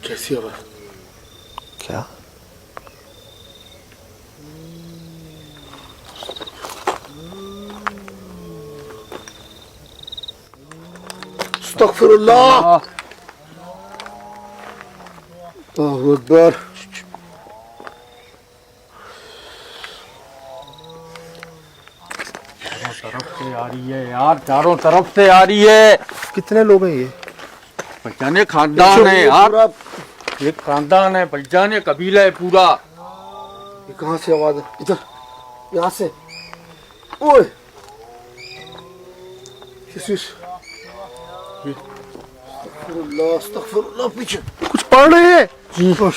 कैसी आवाज? क्या? अस्तगफिरुल्लाह, अल्लाहु अकबर। तरफ से आ रही है यार, चारों तरफ से आ रही है। कितने लोग हैं ये? पहचाने खानदान है यार, ये खानदान है, पहचाने कबीला है पूरा। ये कहाँ से आवाज है? इधर, यहाँ से। ओए, अस्तगफिरुल्लाह, अस्तगफिरुल्लाह। पीछे कुछ पढ़ रहे हैं,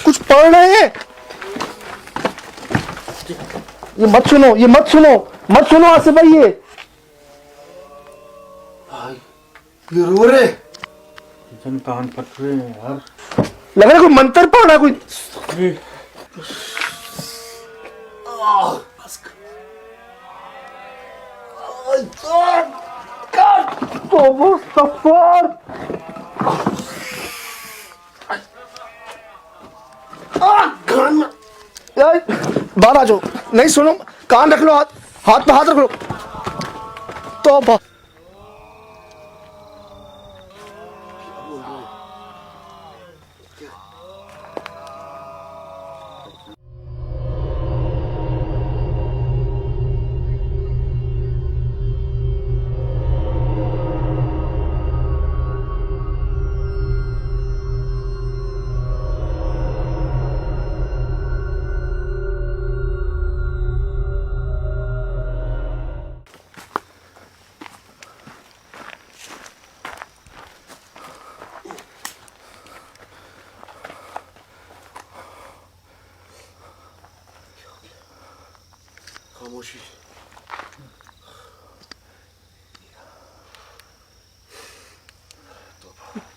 कुछ पढ़ रहे हैं। ये मत सुनो, ये मत सुनो, मत सुनो आसिफ भाई। ये भाई, ये रो रहे। कान फट रहे हैं यार, लग रहा है कोई मंत्र पढ़ रहा है कोई। बाहर आ जाओ। नहीं सुनो, कान रख लो, हाथ हाथ पे हाथ रख लो। तौबा। खामोशी।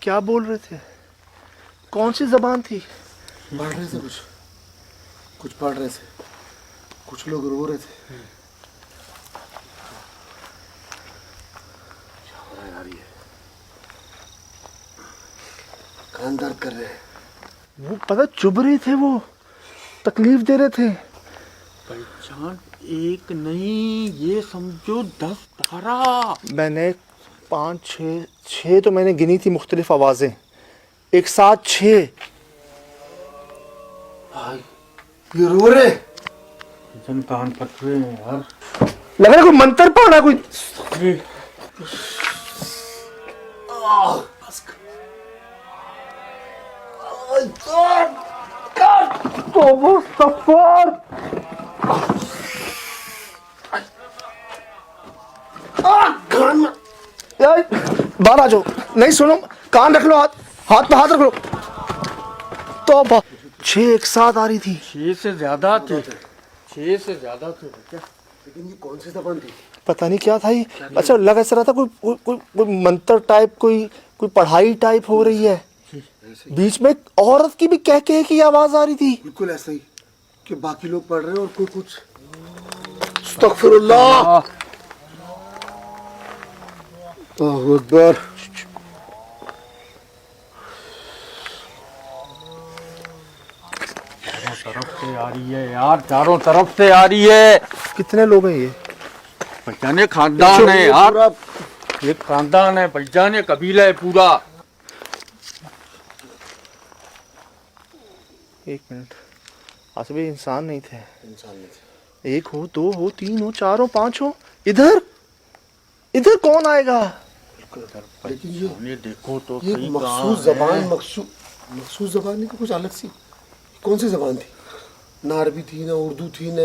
क्या बोल रहे थे? कौन सी जबान थी? पढ़ रहे थे, कुछ पढ़ रहे थे, कुछ लोग रो रहे थे। क्या हो रहा है यार? ये कान दर्द कर रहे हैं। वो पता चुभ रहे थे, वो तकलीफ दे रहे थे। पहचान एक नहीं, ये समझो 10-12। मैंने 5-6 तो मैंने गिनी थी, मुख्तलिफ आवाजें एक साथ 6। भाई, ये रो रहे। कान फट रहे हैं यार, लग रहा है कोई मंत्र पढ़ रहा है कोई। बाहर आ जाओ। नहीं सुनो, कान रख लो, हाथ हाथ पे हाथ रख लो। तौबा। 6 एक साथ आ रही थी। 6 से ज्यादा थे, 6 से ज्यादा थे क्या? लेकिन ये कौन सी जबान थी? पता नहीं क्या था ये। अच्छा, लग ऐसा रहा था कोई मंत्र टाइप, कोई पढ़ाई टाइप हो रही है। बीच में एक औरत की भी कह की आवाज आ रही थी। बिल्कुल ऐसा ही कि बाकी लोग पढ़ रहे हैं और कोई कुछ। अस्तगफिरुल्लाह, अल्लाहु अकबर। तरफ से आ रही है यार, चारों तरफ से आ रही है। कितने लोग हैं ये? पहचाने खानदान है यार, ये खानदान है, पहचाने कबीला है पूरा। एक मिनट, आसिफ भाई इंसान नहीं थे। इंसान नहीं थे। 1 हो, 2 हो, 3 हो, 4 हो, 5 हो। इधर इधर कौन आएगा? लेकिन ये देखो तो ये सही मखसूस जबान, मखसूस जबान नहीं, कुछ अलग सी। कौन सी जबान थी? ना अरबी थी, ना उर्दू थी, ना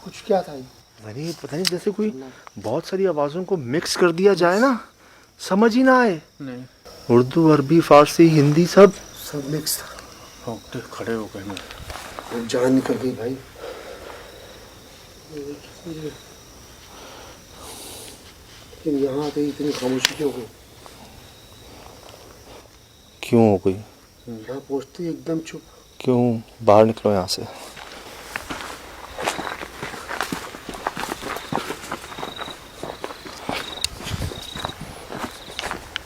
कुछ। क्या था ये? पता नहीं, जैसे कोई बहुत सारी आवाजों को मिक्स कर दिया जाए ना, समझ ही ना आए। नहीं, उर्दू, अरबी, फारसी, हिंदी, सब मिक्स था। रोकते खड़े हो गए मैं। जान निकल गई भाई। लेकिन यहाँ आते ही इतनी खामोशी क्यों हो गई? क्यों हो गई? यहाँ पहुँचते ही एकदम चुप। क्यों? बाहर निकलो यहाँ से।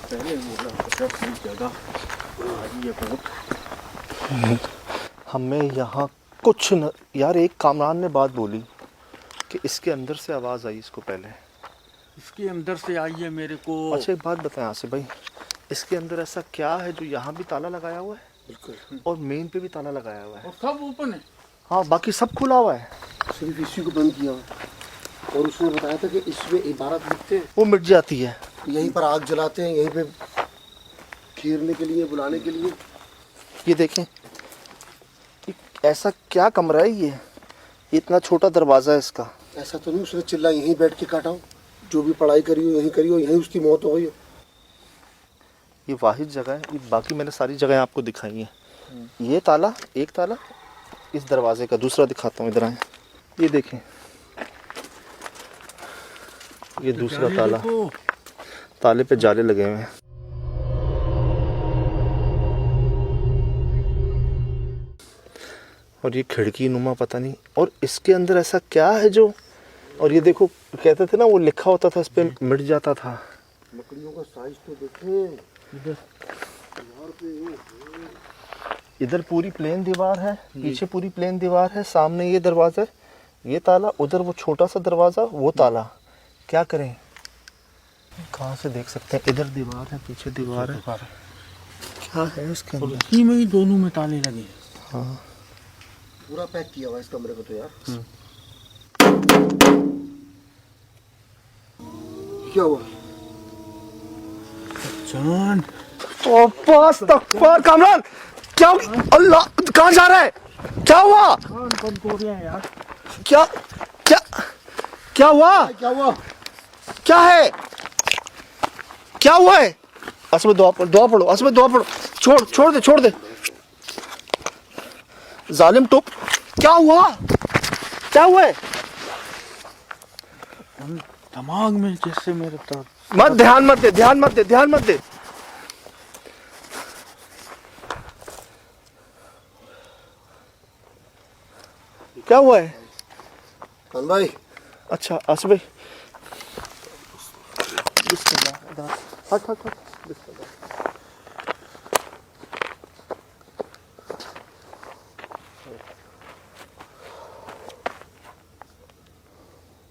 पहले बोला जगह ये बहुत हमें यहाँ कुछ न यार, एक कामरान ने बात बोली कि इसके अंदर से आवाज़ आई इसको पहले। इसके अंदर से आई है मेरे को। अच्छा एक बात बताएं आसिफ भाई, इसके अंदर ऐसा क्या है जो यहाँ भी ताला लगाया हुआ है बिल्कुल, और मेन पे भी ताला लगाया हुआ है? और सब ओपन है। हाँ, बाकी सब खुला हुआ है। सिर्फ इसी को बंद किया हुआ। और उसने बताया था कि इसमें इबारत लिखते हैं, वो मिट जाती है। यहीं पर आग जलाते हैं, यहीं पे खीरने के लिए, बुलाने के लिए। ये देखें, ऐसा क्या कमरा है ये इतना छोटा दरवाज़ा है इसका। ऐसा तो नहीं उसने चिल्ला यहीं बैठ के काटा हो, जो भी पढ़ाई करी हो यहीं करी हो, यहीं उसकी मौत हो गई हो। ये वाहिद जगह है, ये बाकी मैंने सारी जगह आपको दिखाई है। ये ताला, एक ताला इस दरवाजे का, दूसरा दिखाता हूँ, इधर आए। ये देखें, ये दूसरा ताला, ताले पे जाले लगे हुए हैं। और ये खिड़की नुमा पता नहीं, और इसके अंदर ऐसा क्या है जो, और ये देखो कहते थे ना वो लिखा होता था इस पे मिट जाता था। लकड़ियों का साइज तो देखें इधर पूरी प्लेन दीवार है, पीछे पूरी प्लेन दीवार है, सामने ये दरवाजा, ये ताला, उधर वो छोटा सा दरवाजा, वो ताला। क्या करें, कहाँ से देख सकते हैं? इधर दीवार है, पीछे दीवार है, क्या है इसके अंदर? इसी में ही दोनों में ताले लगे हैं। हाँ, पूरा पैक किया हुआ इस कमरे को तो यार। क्या हुआ? जान अस्तगफुर, कामरान क्या, अल्लाह कहाँ जा रहा है? क्या हुआ? बंद हो गया यार। क्या क्या क्या हुआ? क्या हुआ? क्या है? क्या हुआ है? असम दुआ पढ़ो, असम दुआ पढ़ो। छोड़ दे जालिम टोप। क्या हुआ? क्या हुआ है? दिमाग में जैसे मेरे दर्द। मत ध्यान मत दे। क्या हुआ है? खान भाई, अच्छा आसिफ भाई, बिस्मिल्लाह, इधर हट बिस्मिल्लाह।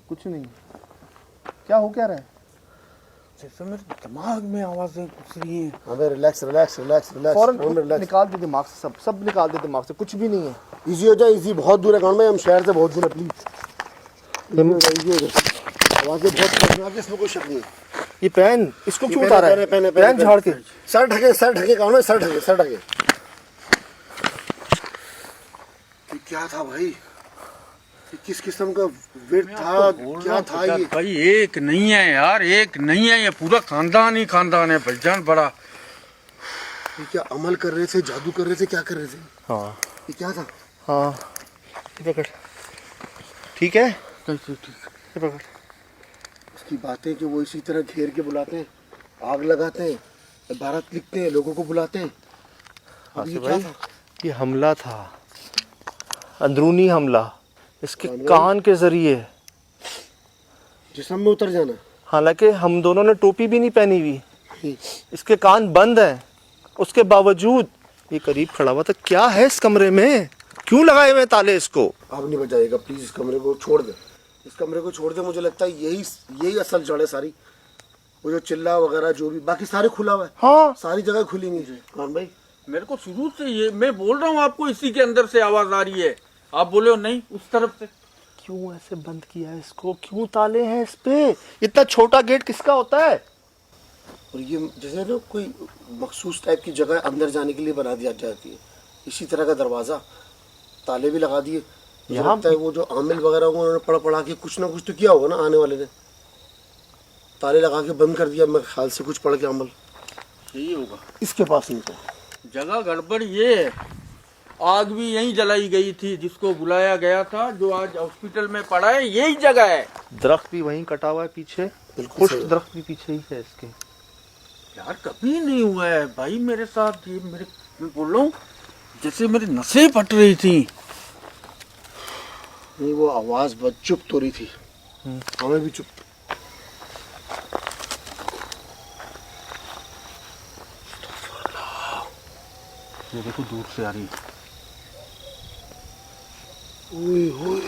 कुछ नहीं, क्या हो क्या रहा है? जैसे मेरे दिमाग में आवाजें घुस रही हैं। अबे रिलैक्स। फौरन निकाल दे दिमाग से, सब निकाल दे दिमाग से, कुछ भी नहीं है। इजी हो जाए, इजी बहुत दूर है कान भाई, हम शहर से बहुत दूर है, प्लीज इजी हो जाए। आवाजें बहुत खतरनाक है, इसमें कोई शक नहीं है। ये पेन इसको क्यों उतारा है? पेन झाड़ के, सर ढके कान भाई, सर ढके। ये क्या था भाई? ये किस किस्म का वेट था? क्या था ये? भाई एक नहीं है यार, एक नहीं है, ये पूरा खानदान है भाईजान। बड़ा ये क्या अमल कर रहे थे, जादू कर रहे थे, क्या कर रहे थे? हाँ ये क्या था? हाँ, ये पकड़, ठीक है, ठीक। ये पकड़। उसकी बातें कि वो इसी तरह घेर के बुलाते हैं, आग लगाते हैं, इबारत लिखते हैं, लोगों को बुलाते हैं। अब ये क्या था? ये हमला था, अंदरूनी हमला, इसके कान के जरिए। जिस्म में उतर जाना। हालांकि हम दोनों ने टोपी भी नहीं पहनी हुई, इसके कान बंद हैं, उसके बावजूद ये करीब खड़ा हुआ था। क्या है इस कमरे में? क्यों लगाए हुए ताले इसको? अब नहीं बजाएगा, प्लीज इस कमरे को छोड़ दे, इस कमरे को छोड़ दे। मुझे लगता है यही असल जड़ है सारी। वो जो चिल्ला वगैरह जो भी, बाकी सारे खुला हुआ है। हाँ, सारी जगह खुली नहीं है कान भाई। मेरे को शुरू से ये मैं बोल रहा हूँ आपको, इसी के अंदर से आवाज आ रही है। आप बोले हो नहीं, उस तरफ से। क्यों ऐसे बंद किया है इसको? क्यों ताले हैं इस पे? इतना छोटा गेट किसका होता है? और ये जैसे ना कोई मखसूस टाइप की जगह अंदर जाने के लिए बना दिया जाती है, इसी तरह का दरवाजा, ताले भी लगा दिए। यहाँ लगता है वो जो आमिल वगैरह होंगे उन्होंने पढ़ा के कुछ ना कुछ तो किया होगा ना, आने वाले ने ताले लगा के बंद कर दिया। मेरे ख्याल से कुछ पढ़ के अमल यही होगा। इसके पास नहीं था। जगह गड़बड़ ये है, आग भी यहीं जलाई गई थी, जिसको बुलाया गया था, जो आज हॉस्पिटल में पड़ा है, यही जगह है। दरख्त भी वहीं कटा हुआ है पीछे, बिल्कुल खुश्क दरख्त भी पीछे ही है इसके। यार कभी नहीं हुआ है भाई मेरे साथ ये। मैं बोल रहा हूँ जैसे मेरी नसें फट रही थी। नहीं, वो आवाज बहुत चुप तो रही थी, हमें भी चुप। ये देखो दूर से आ रही है। ओए होए,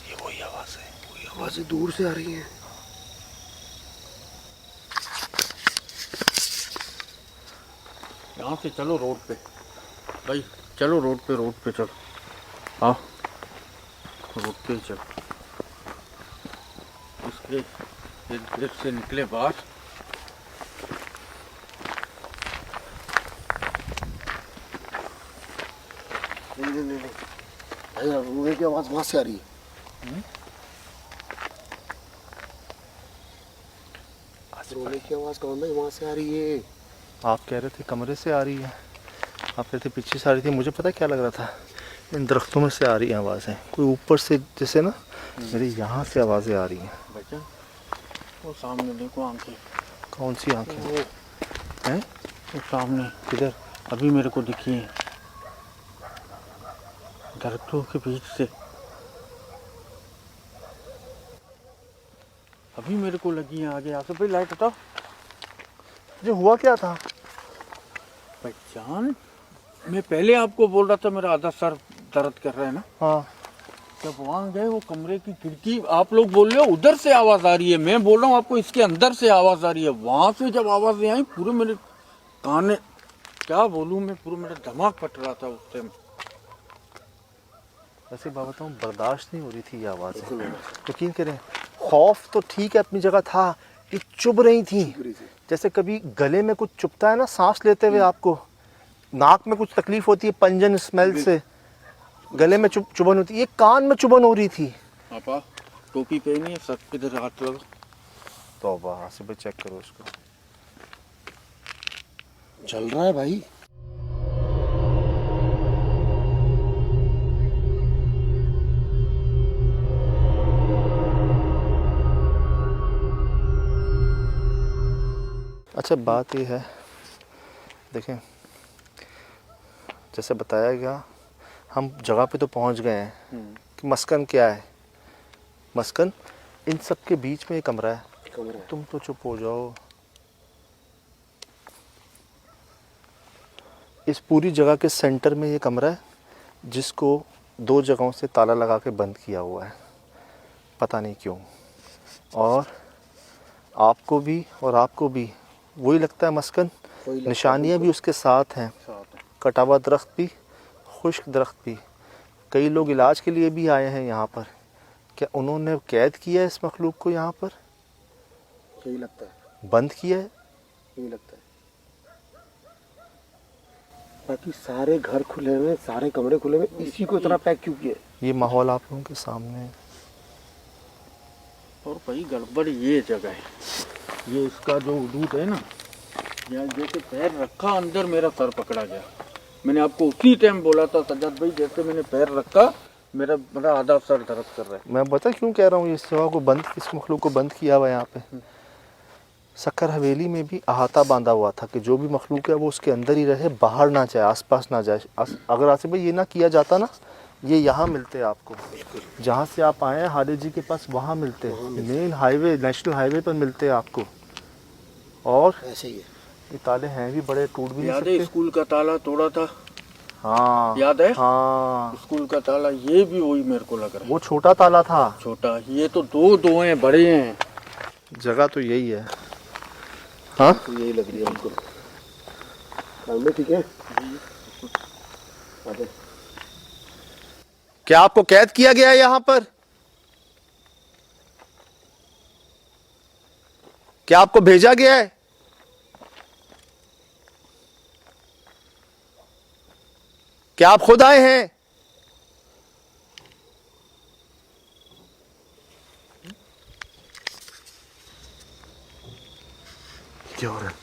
ये वही आवाज है। कोई आवाजें दूर से आ रही हैं। यहाँ से चलो रोड पे भाई, चलो रोड पे चलो, हाँ रोड पे ही चलो। उसके गेट से निकले बाहर, नहीं भाई, रोने की आवाज वहां से आ रही है। रोने की आवाज कौन भाई वहां से आ रही है? आप कह रहे थे कमरे से आ रही है, आप कह रहे थे पीछे से आ रही थी। मुझे पता क्या लग रहा था, इन दरख्तों में से आ रही हैं आवाज़ें, कोई ऊपर से जैसे ना मेरे यहाँ से आवाज़ें आ रही हैं। बच्चा वो सामने देखो आंखें, कौन सी आंखें वो हैं? वो सामने किधर? अभी मेरे को दिखी है, दरख्तों के बीच से अभी मेरे को लगी है आगे। आसफ भाई लाइट हटाओ। जो हुआ क्या था? पहचान, मैं पहले आपको बोल रहा था मेरा आधा सर दर्द कर रहा है ना, हाँ, जब वहां गए वो कमरे की खिड़की, आप लोग बोल रहे हो उधर से आवाज आ रही है, मैं बोल रहा हूँ आपको इसके अंदर से आवाज आ रही है। वहां से जब आवाजें आई पूरे मेरे काने, क्या बोलूं मैं, पूरा मेरा दिमाग फट रहा था उस टाइम। वैसे बात बताऊँ, बर्दाश्त नहीं हो रही थी ये आवाज़ें। यकीन करें, खौफ तो ठीक है अपनी जगह था, ये चुभ रही थी। जैसे कभी गले में कुछ चुभता है ना सांस लेते हुए, आपको नाक में कुछ तकलीफ होती है पंजन स्मेल से, गले में चुभन होती है, ये कान में चुभन हो रही थी। पापा टोपी पहनी है, सर पे इधर हाथ लगा। तौबा, सुबह चेक करो इसको। चल रहा है भाई। अच्छा, बात ये है, देखें जैसे बताया गया, हम जगह पे तो पहुंच गए हैं कि मस्कन क्या है। मस्कन इन सब के बीच में एक कमरा है। तुम तो चुप हो जाओ। इस पूरी जगह के सेंटर में ये कमरा है, जिसको 2 जगहों से ताला लगा के बंद किया हुआ है, पता नहीं क्यों। और आपको भी और आपको भी वही लगता है मस्कन, निशानियां भी उसके साथ हैं, कटा हुआ दरख्त भी, खुश्क दरख्त भी। कई लोग इलाज के लिए भी आए हैं यहाँ पर। क्या उन्होंने कैद किया है इस मखलूक को यहाँ पर? यही लगता है, बंद किया है? यही लगता है। बाकी सारे घर खुले हुए, सारे कमरे खुले हुए, इसी को इतना पैक क्यों किया? ये माहौल आप लोगों के सामने है। और भाई गड़बड़ ये जगह है, ये इसका जो दूध है ना, यहाँ जैसे पैर रखा अंदर मेरा सर पकड़ा गया। मैंने आपको उसी टाइम बोला था सज्जाद भाई, जैसे मैंने पैर रखा मेरा आधा सर दर्द कर रहा है। मैं बता क्यों कह रहा हूँ इस जगह को बंद, इस मखलूक को बंद किया हुआ है यहाँ पे। सक्कर हवेली में भी अहाता बांधा हुआ था कि जो भी मखलूक है वो उसके अंदर ही रहे, बाहर ना जाए, आसपास ना जाए। अगर आसिफ भाई ये ना किया जाता ना, ये यहाँ मिलते आपको, जहाँ से आप आए हैं हादी जी के पास, वहाँ मिलते, मेन हाईवे, नेशनल हाईवे पर मिलते आपको। और ऐसे ही है। ये ताले हैं भी बड़े, टूट भी नहीं याद है सकते। स्कूल का ताला तोड़ा था? हाँ याद है? हाँ, स्कूल का ताला, ये भी वही मेरे को लग रहा है। वो छोटा ताला था, छोटा, ये तो दो हैं, बड़े हैं। जगह तो यही है। हाँ, तो यही लग रही है बिल्कुल। में ठीक है। क्या आपको कैद किया गया है यहाँ पर? क्या आपको भेजा गया है? क्या आप खुद आए हैं? क्या हो रहा है?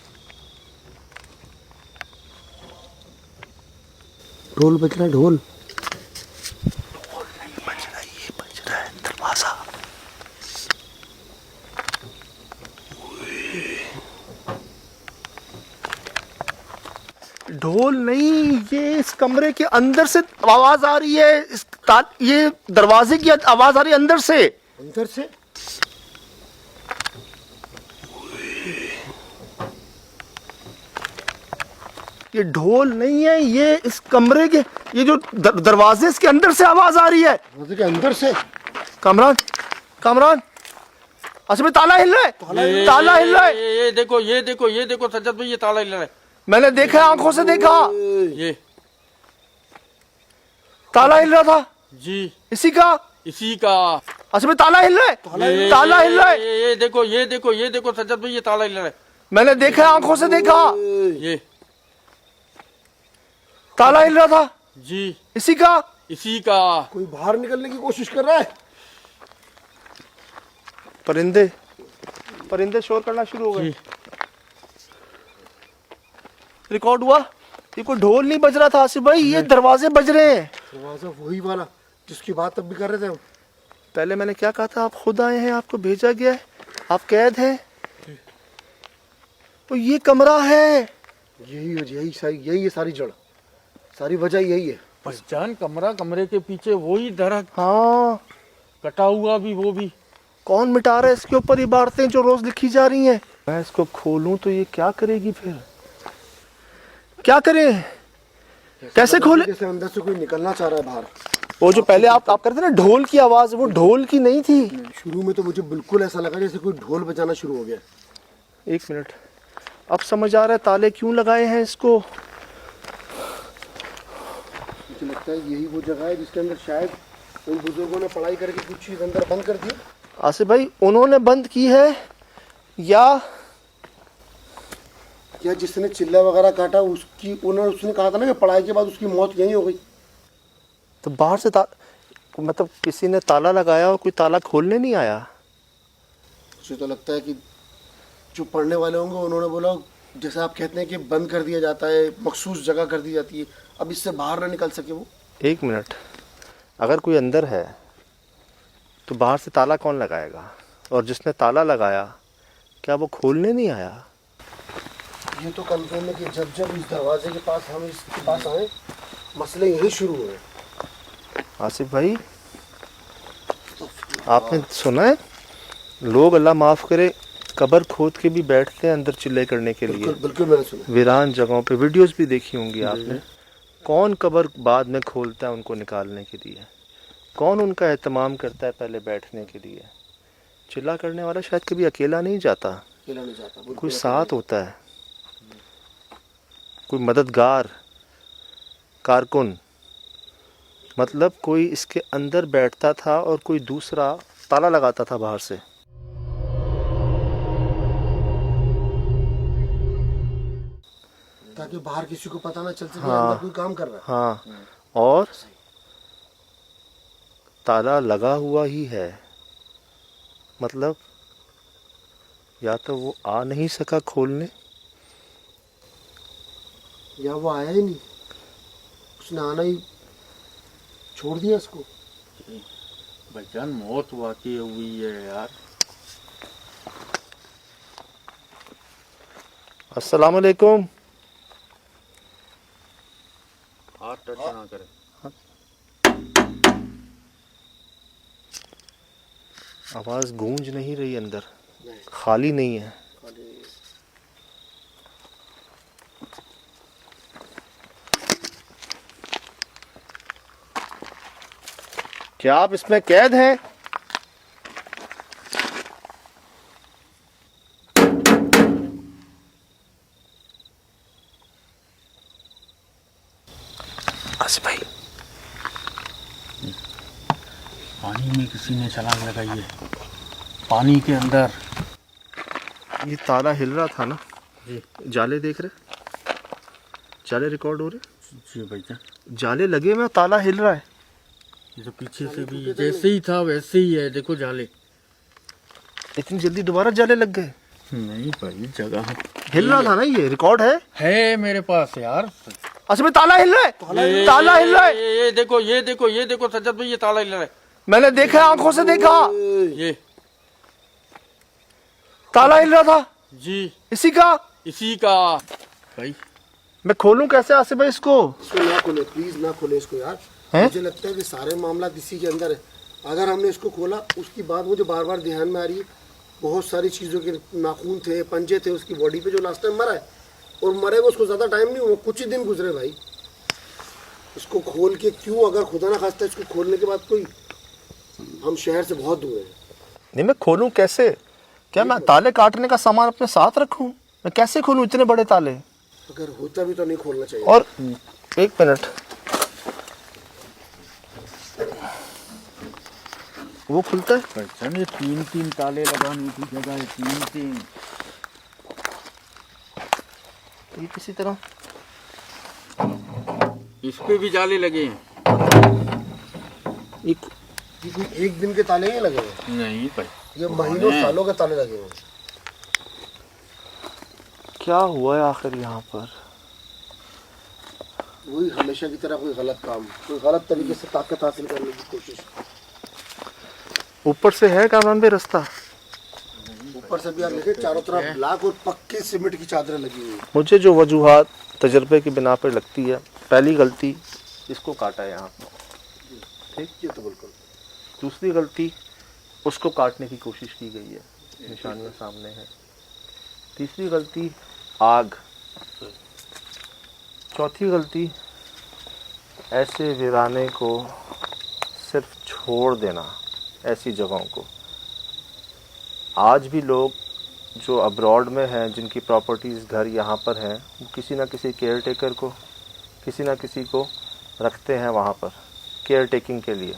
ढोल बज रहा है, ढोल। बज रहा है, ये बज रहा है दरवाजा। ढोल नहीं, ये इस कमरे के अंदर से आवाज आ रही है, ये दरवाजे की आवाज आ रही है अंदर से। अंदर से? ये ढोल नहीं है, ये इस कमरे के, ये जो दरवाजे इसके अंदर से आवाज आ रही है। दरवाजे के अंदर से? कामरान, कामरान, अच्छा में ताला हिल रहा है, ताला हिल रहा है। ये देखो, ये देखो, ये देखो सज्जद भाई, ये ताला हिल रहा है। मैंने देखा, आंखों से देखा, ये ताला हिल रहा था जी, इसी का, इसी का। अच्छा में ताला हिल रहा है, ताला हिल रहा है। ये देखो, ये देखो, ये देखो सज्जद भाई, ये ताला हिल रहा है। मैंने देखा, आंखों से देखा, ये ताला हिल रहा था जी, इसी का, इसी का। कोई बाहर निकलने की कोशिश कर रहा है। परिंदे, परिंदे शोर करना शुरू हो गए। रिकॉर्ड हुआ, ये कोई ढोल नहीं बज रहा था आसिफ भाई, ये दरवाजे बज रहे हैं। दरवाजा वही वाला जिसकी बात अब भी कर रहे थे हम। पहले मैंने क्या कहा था, आप खुद आए हैं, आपको भेजा गया है, आप कैद हैं। तो ये कमरा है, यही है सारी जड़, सारी वजह यही है। पहचान कमरा, कमरे के पीछे वही दरख्त, हाँ, कटा हुआ भी, वो भी। कौन मिटा रहा है इसके ऊपर इबारतें जो रोज लिखी जा रही हैं। मैं इसको खोलूं तो ये क्या करेगी, फिर क्या करें, कैसे खोले? जैसे अंदर से कोई निकलना चाह रहा है बाहर। वो जो पहले आप करते ना ढोल की आवाज, वो ढोल की नहीं थी। शुरू में तो मुझे बिल्कुल ऐसा लगा जैसे कोई ढोल बजाना शुरू हो गया। एक मिनट, अब समझ आ रहा है ताले क्यों लगाए हैं इसको। मुझे लगता है यही वो जगह है जिसके अंदर शायद उन बुजुर्गों ने पढ़ाई करके कुछ चीज अंदर बंद कर दी। आसिफ भाई, उन्होंने बंद की है या जिसने चिल्ला वगैरह काटा उसने कहा था ना कि पढ़ाई के बाद उसकी मौत यहीं हो गई। तो बाहर से मतलब किसी ने ताला लगाया और कोई ताला खोलने नहीं आया। मुझे तो लगता है कि जो पढ़ने वाले होंगे उन्होंने बोला, जैसे आप कहते हैं कि बंद कर दिया जाता है, मखसूस जगह कर दी जाती है, अब इससे बाहर ना निकल सके वो। एक मिनट, अगर कोई अंदर है तो बाहर से ताला कौन लगाएगा, और जिसने ताला लगाया क्या वो खोलने नहीं आया? ये तो कंफर्म है कि जब जब इस दरवाजे के पास हम इसके पास आए, मसले यही शुरू हुए। आसिफ भाई, आपने सुना है लोग, अल्लाह माफ करे, कब्र खोद के भी बैठते हैं अंदर चिल्ले करने के लिए। बिल्कुल मैंने सुना। वीरान जगहों पे वीडियोस भी देखी होंगी आपने। कौन कब्र बाद में खोलता है उनको निकालने के लिए, कौन उनका एहतमाम करता है पहले बैठने के लिए। चिल्ला करने वाला शायद कभी अकेला नहीं जाता, कोई साथ होता है, कोई मददगार, कारकुन, मतलब कोई इसके अंदर बैठता था और कोई दूसरा ताला लगाता था बाहर से। ताकि बाहर किसी को पता ना चल सके अंदर कोई काम कर रहा है। हाँ, और ताला लगा हुआ ही है, मतलब या तो वो आ नहीं सका खोलने, या वो आया ही नहीं, उसने आना ही छोड़ दिया इसको। भाईजान मौत वाकई हुई है यार। अस्सलाम वालेकुम। हाथ टच ना करे। आवाज गूंज नहीं रही अंदर, खाली नहीं है। क्या आप इसमें कैद हैं? आसिफ भाई, पानी में किसी ने छलांग लगाई है, पानी के अंदर। ये ताला हिल रहा था ना जी, जाले देख रहे, जाले रिकॉर्ड हो रहे। जी भैया, जाले लगे हुए, ताला हिल रहा है। ये तो पीछे से भी जैसे ही था वैसे ही है, देखो जाले। इतनी जल्दी दोबारा जाले लग गए? नहीं भाई, जगह हिल रहा था ना, ये रिकॉर्ड है मेरे पास यार। अच्छा में ताला हिल रहा है, ताला हिल रहा है। ये देखो, ये देखो, ये देखो सज्जद भाई, ये ताला हिल रहा है। मैंने देखा, आंखों से देखा, ये ताला हिल रहा था जी, इसी का, इसी का। भाई मैं खोलूं कैसे आसिफ भाई इसको? ना खोले प्लीज, ना खोले इसको यार। मुझे लगता है कि सारे मामला इसी के अंदर है। अगर हमने इसको खोला, उसकी बात मुझे बार बार ध्यान में आ रही है, बहुत सारी चीज़ों के नाखून थे, पंजे थे उसकी बॉडी पे जो लास्ट टाइम मरा है, और मरे हुए उसको ज्यादा टाइम नहीं हुआ, कुछ ही दिन गुजरे भाई। इसको खोल के क्यों, अगर खुदा ना खास्ता इसको खोलने के बाद कोई, हम शहर से बहुत दूर हैं। नहीं मैं खोलूं कैसे? क्या मैं ताले काटने का सामान अपने साथ रखूं? मैं कैसे खोलूं इतने बड़े ताले? अगर होता भी तो नहीं खोलना चाहिए। और एक मिनट, वो खुलता है? भाईजान ये 3-3 ताले लगाने की जगह है, 3-3। ये किसी तरह इस पे भी जाले लगे हैं। एक दिन के ताले ही लगे हैं, नहीं भाई, ये महीनों सालों के ताले लगे हैं। क्या हुआ है आखिर यहाँ पर? वही हमेशा की तरह कोई गलत काम, कोई गलत तरीके से ताकत हासिल करने की कोशिश। ऊपर से है कामरान भाई रास्ता? ऊपर से भी आप देखें, चारों तरफ ब्लैक और पक्के सीमेंट की चादरें लगी हुई हैं। मुझे जो वजूहात तजर्बे की बिना पर लगती है, पहली गलती इसको काटा है यहाँ पर, ठीक, ये तो बिल्कुल। दूसरी गलती उसको काटने की कोशिश की गई है, निशानियाँ सामने हैं। तीसरी गलती आग। चौथी गलती ऐसे वीराने को सिर्फ छोड़ देना, ऐसी जगहों को। आज भी लोग जो अब्रॉड में हैं, जिनकी प्रॉपर्टीज़ घर यहाँ पर हैं, वो किसी ना किसी केयर टेकर को, किसी ना किसी को रखते हैं वहाँ पर केयर टेकिंग के लिए।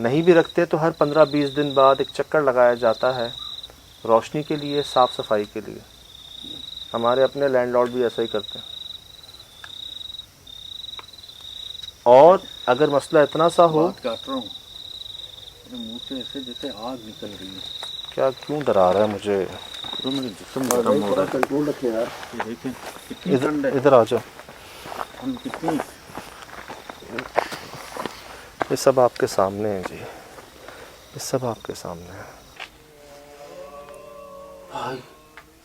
नहीं भी रखते तो हर 15-20 दिन बाद एक चक्कर लगाया जाता है रोशनी के लिए, साफ़ सफाई के लिए। हमारे अपने लैंडलॉर्ड भी ऐसा ही करते हैं। और अगर मसला इतना सा हो, बात काट रहा हूँ, मेरे मुंह से ऐसे जैसे आग निकल रही है। क्या क्यों डरा रहा है मुझे? तो मेरे जिस्म गर्म हो रहा है। कंट्रोल रखें यार। ये देखें कितनी ठंड है, इधर आ जाओ। हम कितनी। ये सब आपके सामने है जी, ये सब आपके सामने है। भाई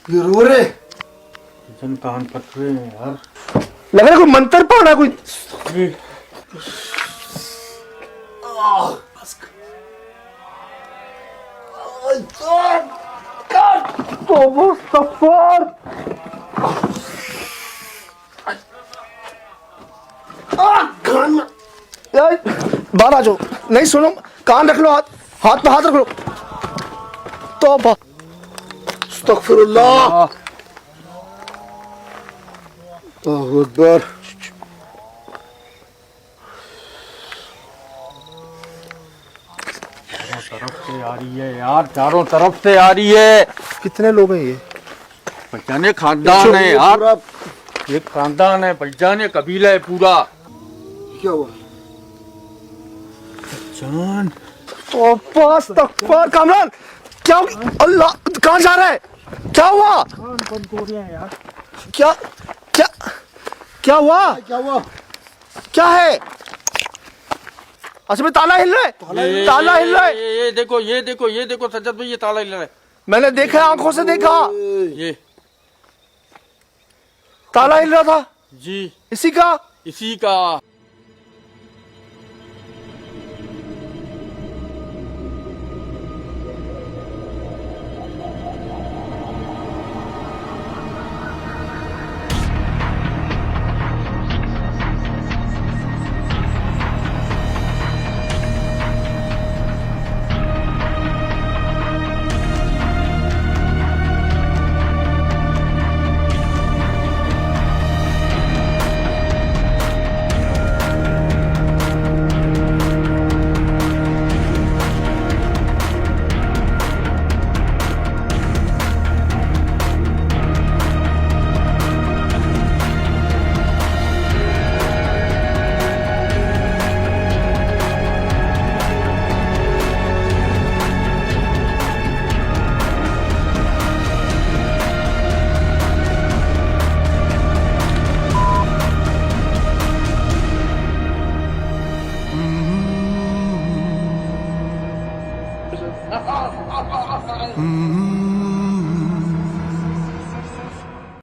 ये रो रहे, जन कान फट रहे हैं यार। लग रहा है कोई मंत्र पढ़ रहा है कोई। बाहर आ जाओ। नहीं सुनो, कान रख लो, हाथ पे हाथ रख लो। तौबा, अस्तगफिरुल्लाह, अल्लाहु अकबर। चारों तरफ से आ रही है यार, चारों तरफ से आ रही है। कितने लोग हैं ये? पहचाने खानदान है यार, ये खानदान है, पहचाने कबीला है पूरा। क्या हुआ? जान तो पास तक पर कामरान, क्या अल्लाह, कहाँ जा रहा है? क्या हुआ? बंद हो रहे हैं यार। क्या क्या क्या हुआ? क्या हुआ? क्या है? अच्छा में ताला हिल रहा है, ताला हिल रहा है। ये देखो, ये देखो, ये देखो सज्जद भाई, ये ताला हिल रहा है। मैंने देखा, आंखों से देखा, ये ताला हिल रहा था। जी, इसी का। इसी का।